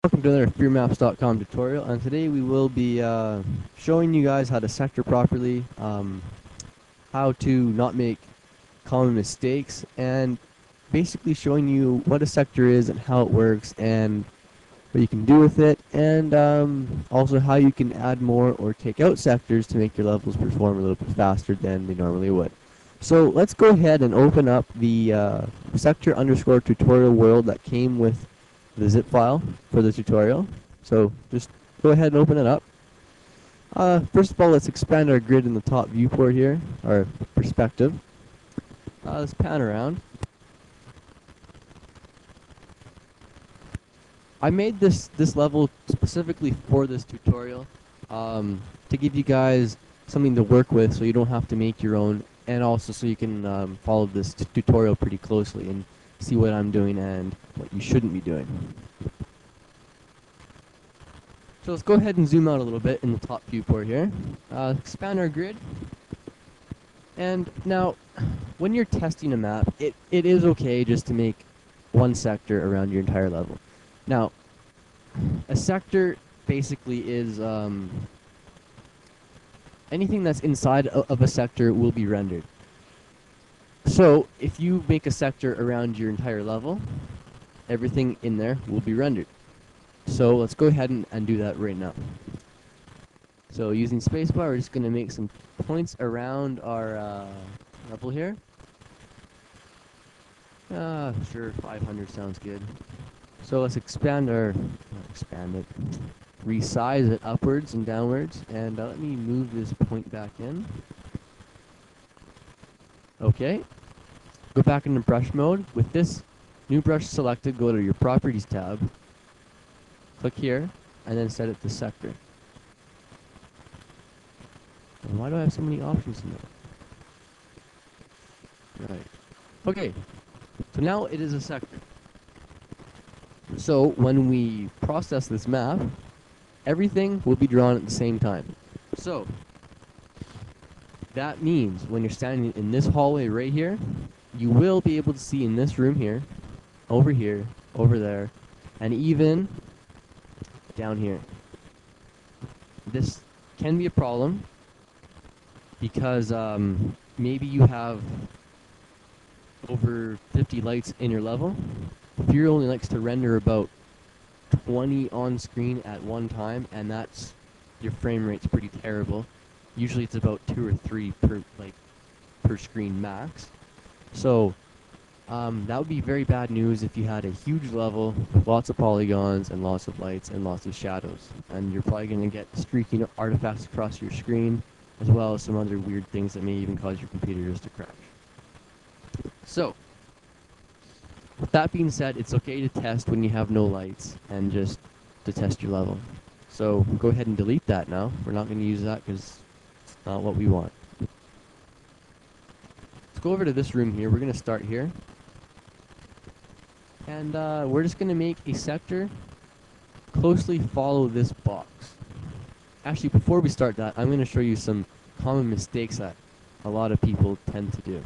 Welcome to another FreeMaps.com tutorial, and today we will be showing you guys how to sector properly, how to not make common mistakes, and basically showing you what a sector is and how it works and what you can do with it, and also how you can add more or take out sectors to make your levels perform a little bit faster than they normally would. So let's go ahead and open up the sector underscore tutorial world that came with the zip file for the tutorial. So just go ahead and open it up. First of all, let's expand our grid in the top viewport here, our perspective. Let's pan around. I made this level specifically for this tutorial to give you guys something to work with so you don't have to make your own, and also so you can follow this tutorial pretty closely and see what I'm doing and what you shouldn't be doing. So let's go ahead and zoom out a little bit in the top viewport here. Expand our grid. And now, when you're testing a map, it is okay just to make one sector around your entire level. Now, a sector basically is anything that's inside of a sector will be rendered. So, if you make a sector around your entire level, everything in there will be rendered. So let's go ahead and do that right now. So using spacebar, we're just going to make some points around our level here. Sure, 500 sounds good. So let's expand it, resize it upwards and downwards, and let me move this point back in. Okay, go back into brush mode. With this new brush selected, go to your Properties tab, click here, and then set it to sector. And why do I have so many options in there? Right. Okay, so now it is a sector. So when we process this map, everything will be drawn at the same time. So that means when you're standing in this hallway right here, you will be able to see in this room here, over there, and even down here. This can be a problem because maybe you have over 50 lights in your level. Fury only likes to render about 20 on screen at one time, and that's your frame rate's pretty terrible. Usually it's about 2 or 3 per screen max. So that would be very bad news if you had a huge level with lots of polygons and lots of lights and lots of shadows. And you're probably going to get streaking artifacts across your screen, as well as some other weird things that may even cause your computer just to crash. So, with that being said, it's okay to test when you have no lights and just to test your level. So go ahead and delete that now. We're not going to use that because it's not what we want. Let's go over to this room here. We're going to start here. And we're just going to make a sector closely follow this box. Actually, before we start that, I'm going to show you some common mistakes that a lot of people tend to do.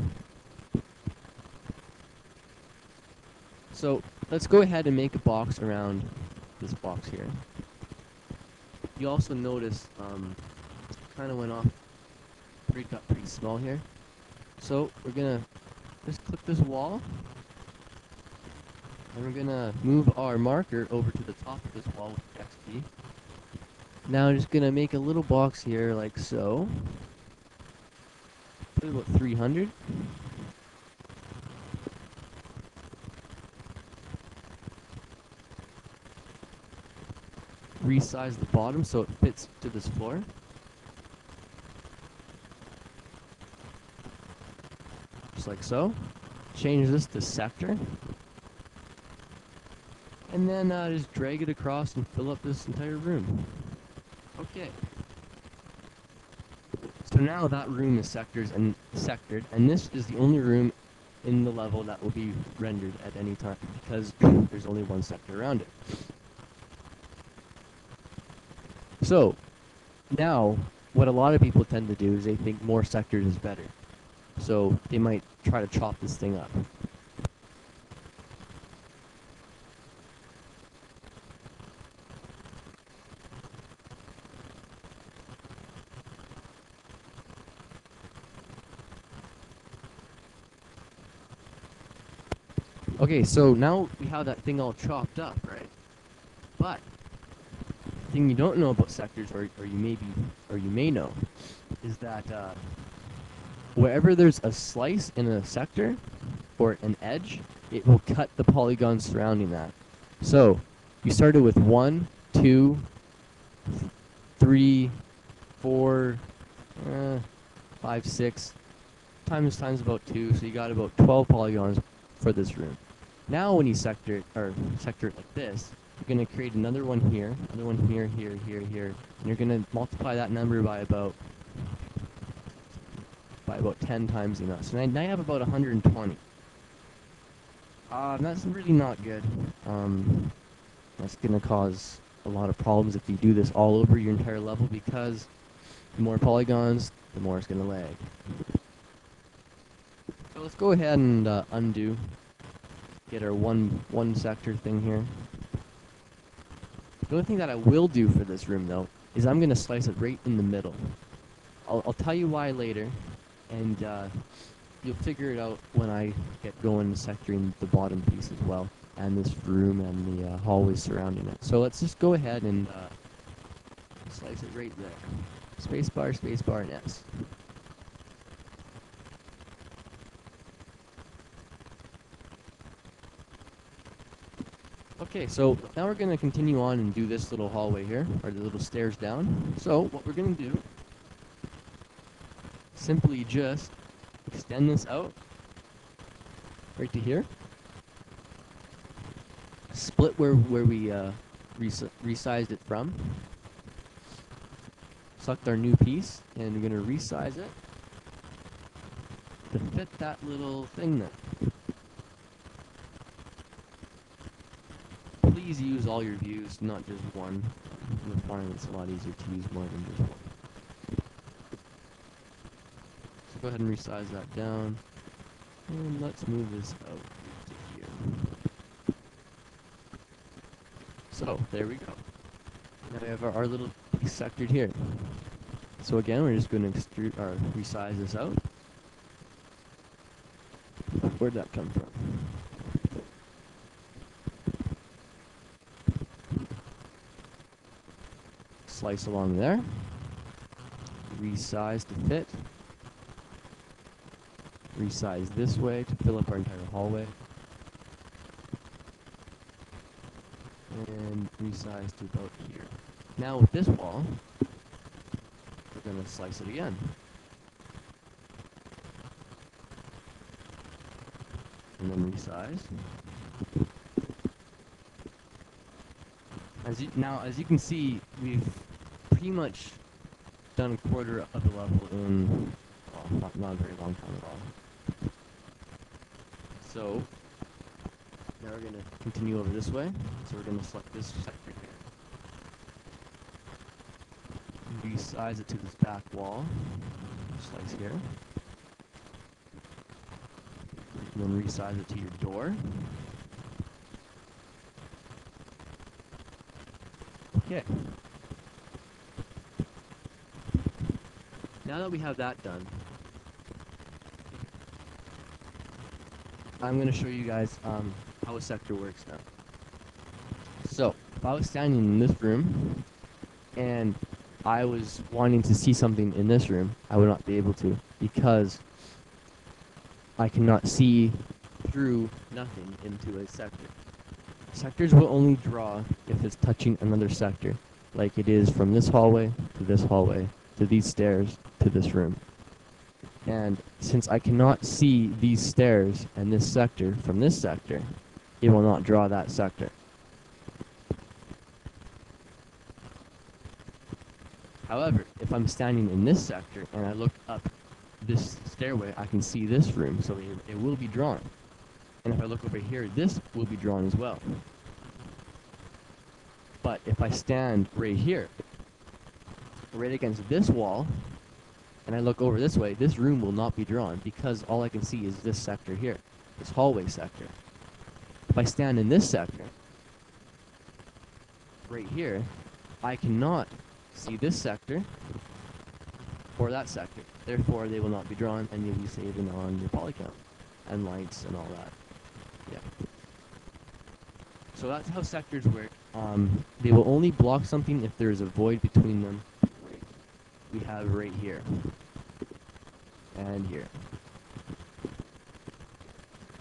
So let's go ahead and make a box around this box here. You also notice kind of went off, got pretty small here. So we're going to just click this wall. And we're going to move our marker over to the top of this wall with the X key. Now I'm just going to make a little box here like so. Put about 300. Resize the bottom so it fits to this floor. Just like so. Change this to sector. And then just drag it across and fill up this entire room. Okay. So now that room is sectored, and this is the only room in the level that will be rendered at any time because there's only one sector around it. So now what a lot of people tend to do is they think more sectors is better. So they might try to chop this thing up. Okay, so now we have that thing all chopped up, right? But the thing you don't know about sectors, or you may know, is that wherever there's a slice in a sector or an edge, it will cut the polygons surrounding that. So you started with 1, 2, 3, 4, 5, 6 times about 2, so you got about 12 polygons for this room. Now when you sector it like this, you're going to create another one here, here, and you're going to multiply that number by about 10 times the amount. So now you have about 120. That's really not good. That's going to cause a lot of problems if you do this all over your entire level, because the more polygons, the more it's going to lag. So let's go ahead and undo. Get our one sector thing here. The only thing that I will do for this room, though, is I'm going to slice it right in the middle. I'll tell you why later, and you'll figure it out when I get going to sectoring the bottom piece as well, and this room and the hallways surrounding it. So let's just go ahead and slice it right there. Spacebar, and S. Okay, so now we're going to continue on and do this little hallway here, or the little stairs down. So what we're going to do, simply just extend this out right to here. Split where we resized it from. Select our new piece, and we're going to resize it to fit that little thing there. Please use all your views, not just one. You'll find it's a lot easier to use more than just one. So go ahead and resize that down. And let's move this out to here. So, there we go. Now we have our little piece sectored here. So again, we're just going to extrude or resize this out. Where'd that come from? Slice along there. Resize to fit. Resize this way to fill up our entire hallway. And resize to about here. Now with this wall, we're going to slice it again. And then resize. As you can see, we've pretty much done a quarter of the level in, well, not a very long time at all. So now we're going to continue over this way. So we're going to select this sector here. Resize it to this back wall. Slice here. And then resize it to your door. Okay. Now that we have that done, I'm going to show you guys how a sector works now. So, if I was standing in this room, and I was wanting to see something in this room, I would not be able to, because I cannot see through nothing into a sector. Sectors will only draw if it's touching another sector, like it is from this hallway, to these stairs, to this room. And since I cannot see these stairs and this sector from this sector, it will not draw that sector. However, if I'm standing in this sector and I look up this stairway, I can see this room, so it will be drawn. And if I look over here, this will be drawn as well. But if I stand right here, right against this wall, and I look over this way, this room will not be drawn, because all I can see is this sector here, this hallway sector. If I stand in this sector, right here, I cannot see this sector or that sector. Therefore, they will not be drawn, and you'll be saving on your poly count and lights and all that. Yeah. So that's how sectors work. They will only block something if there is a void between them. We have right here and here.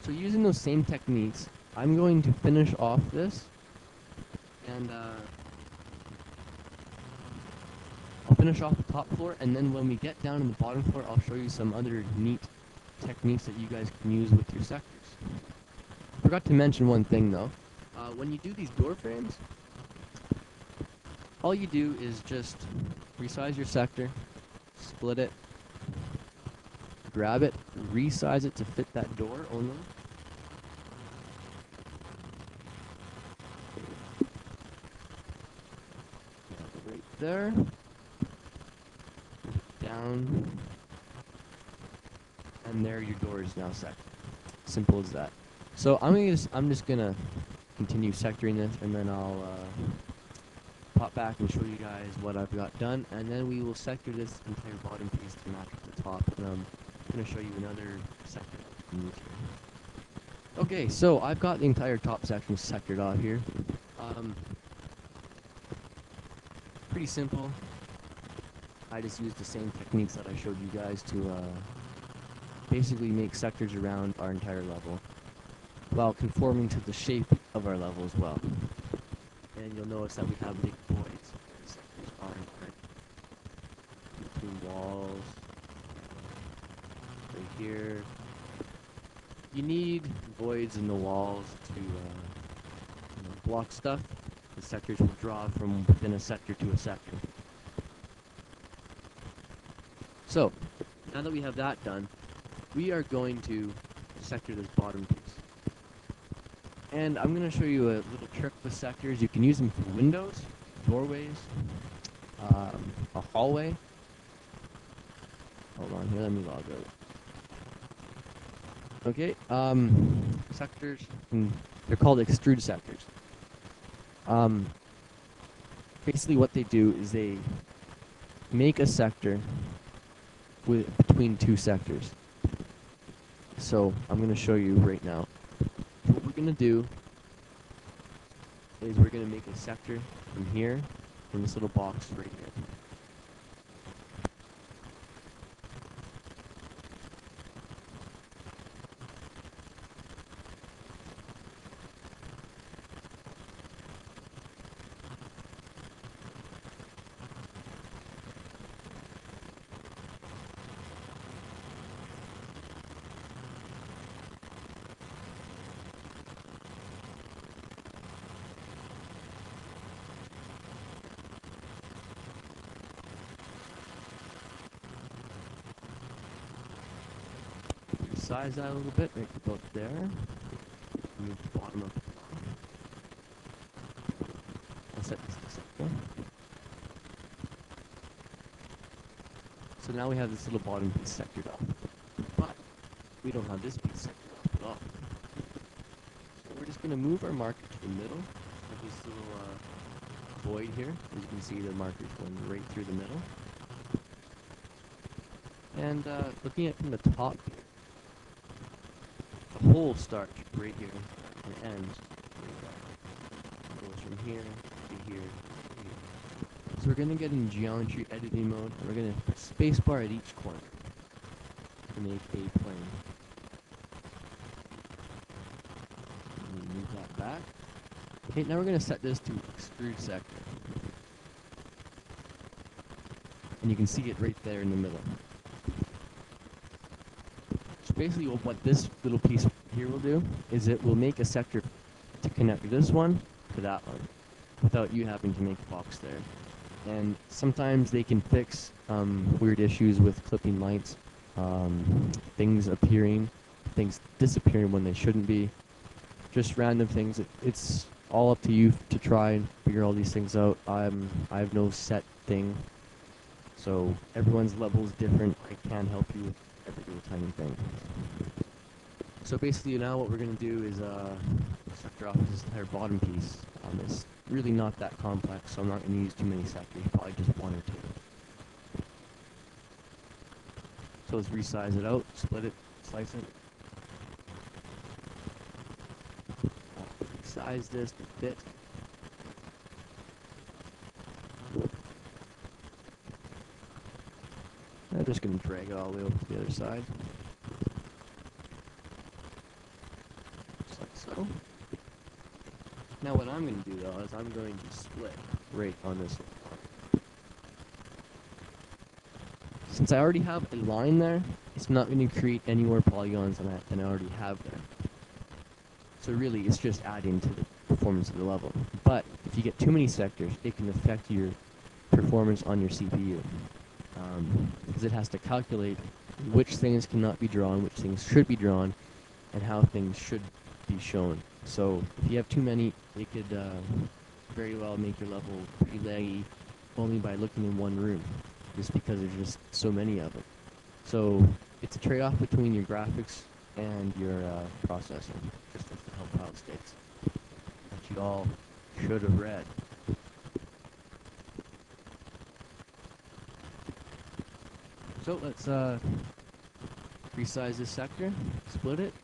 So using those same techniques, I'm going to finish off this, and I'll finish off the top floor, and then when we get down in the bottom floor, I'll show you some other neat techniques that you guys can use with your sectors. Forgot to mention one thing though. When you do these door frames, all you do is just resize your sector, split it, grab it, resize it to fit that door only. Right there. Down. And there your door is now sectored. Simple as that. So I'm just gonna continue sectoring this, and then I'll pop back and show you guys what I've got done, and then we will sector this entire bottom piece to match with the top, and I'm going to show you another sector that we can use here. Okay, so I've got the entire top section sectored off here. Pretty simple. I just used the same techniques that I showed you guys to basically make sectors around our entire level, while conforming to the shape of our level as well. And you'll notice that we have big voids where the sectors are right between walls. Right here. You need voids in the walls to block stuff. The sectors will draw from within a sector to a sector. So, now that we have that done, we are going to sector this bottom piece. And I'm going to show you a little trick with sectors. You can use them for windows, doorways, a hallway. Hold on here, let me log out. Okay, sectors, they're called extrude sectors. Basically what they do is they make a sector between two sectors. So I'm going to show you right now. What we're going to do is we're going to make a sector from here, from this little box right here. Size that a little bit, make it about there. Move the bottom up. I'll set this to sector. So now we have this little bottom piece sectored off. But we don't have this piece sectored off at all. So we're just going to move our marker to the middle of this little void here. As you can see, the marker's going right through the middle. And looking at from the top here, the hole starts right here and ends right there. It goes from here to here to here. So we're going to get in geometry editing mode, and we're going to put spacebar at each corner to make a plane. And move that back. Okay, now we're going to set this to extrude sector. And you can see it right there in the middle. Basically what this little piece here will do is it will make a sector to connect this one to that one without you having to make a box there. And sometimes they can fix weird issues with clipping lights, things appearing, things disappearing when they shouldn't be, just random things. It's all up to you to try and figure all these things out. I have no set thing, so everyone's level is different. I can't help you with every little tiny thing. So basically now what we're going to do is sector off this entire bottom piece. It's really not that complex, so I'm not going to use too many sectors, probably just one or two. So let's resize it out, split it, slice it. resize this a bit. I'm just going to drag it all the way over to the other side. Just like so. Now what I'm going to do though is I'm going to split right on this line. Since I already have a line there, it's not going to create any more polygons than I already have there. So really it's just adding to the performance of the level. But if you get too many sectors, it can affect your performance on your CPU. Because it has to calculate which things cannot be drawn, which things should be drawn, and how things should be shown. So if you have too many, it could very well make your level pretty laggy only by looking in one room, just because there's just so many of them. So it's a trade-off between your graphics and your processor, just as the help file states, that you all should have read. So let's resize this sector, split it.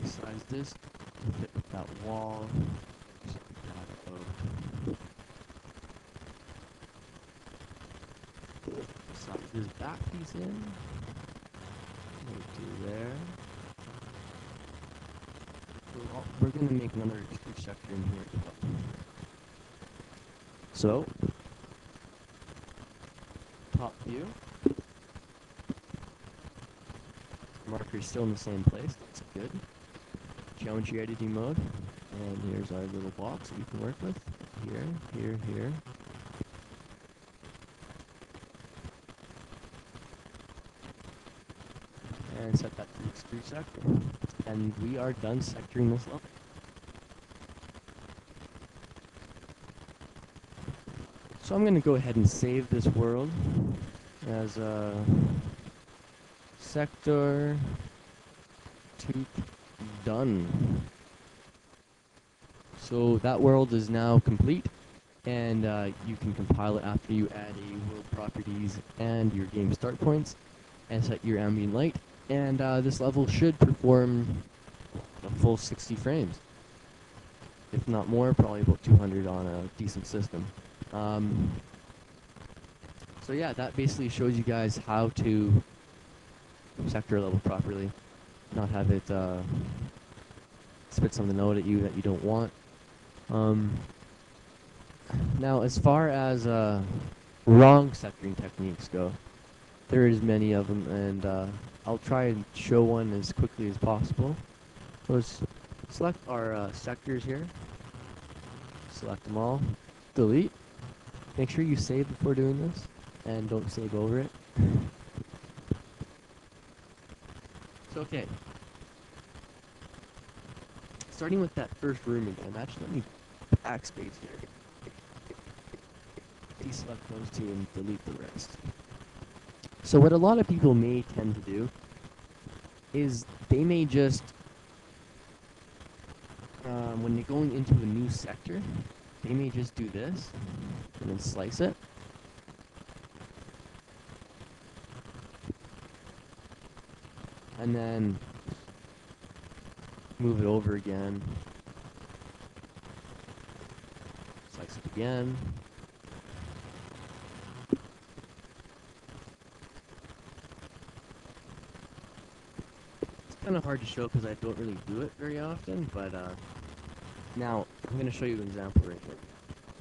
Resize this to fit with that wall. Slide this back piece in. Right to there. We're going to make another extrude sector in here as well. So, top view. Marker is still in the same place. That's good. Geometry editing mode. And here's our little box that we can work with. Here, here, here. And set that to extrude sector. And we are done sectoring this level. So I'm going to go ahead and save this world as a sector 2 done. So that world is now complete, and you can compile it after you add a world properties and your game start points, and set your ambient light. And this level should perform a full 60 frames. If not more, probably about 200 on a decent system. So yeah, that basically shows you guys how to sector a level properly. Not have it spit something out at you that you don't want. Now, as far as wrong sectoring techniques go, there is many of them, and I'll try and show one as quickly as possible. So let's select our sectors here. Select them all. Delete. Make sure you save before doing this, and don't save over it. So okay. Starting with that first room again, actually let me backspace here. Deselect those two and delete the rest. So what a lot of people may tend to do is they may just, when they're going into a new sector, they may just do this and then slice it. And then move it over again. Slice it again. It's kind of hard to show because I don't really do it very often, but now I'm going to show you an example right here.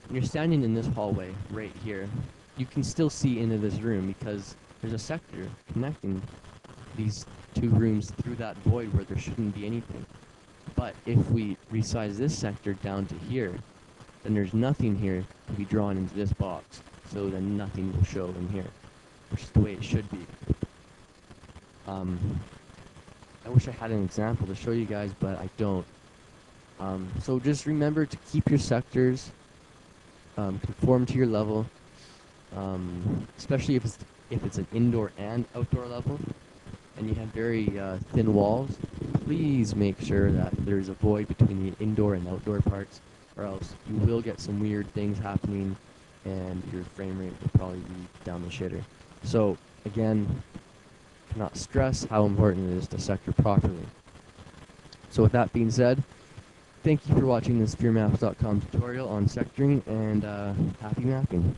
When you're standing in this hallway right here, you can still see into this room because there's a sector connecting these two rooms through that void where there shouldn't be anything. But if we resize this sector down to here, then there's nothing here to be drawn into this box. So then nothing will show in here, which is the way it should be. I wish I had an example to show you guys, but I don't. So just remember to keep your sectors conform to your level, especially if it's an indoor and outdoor level, and you have very thin walls. Please make sure that there's a void between the indoor and outdoor parts, or else you will get some weird things happening, and your frame rate will probably be down the shitter. So again, cannot stress how important it is to sector properly. So with that being said, thank you for watching this SphereMaps.com tutorial on sectoring, and happy mapping.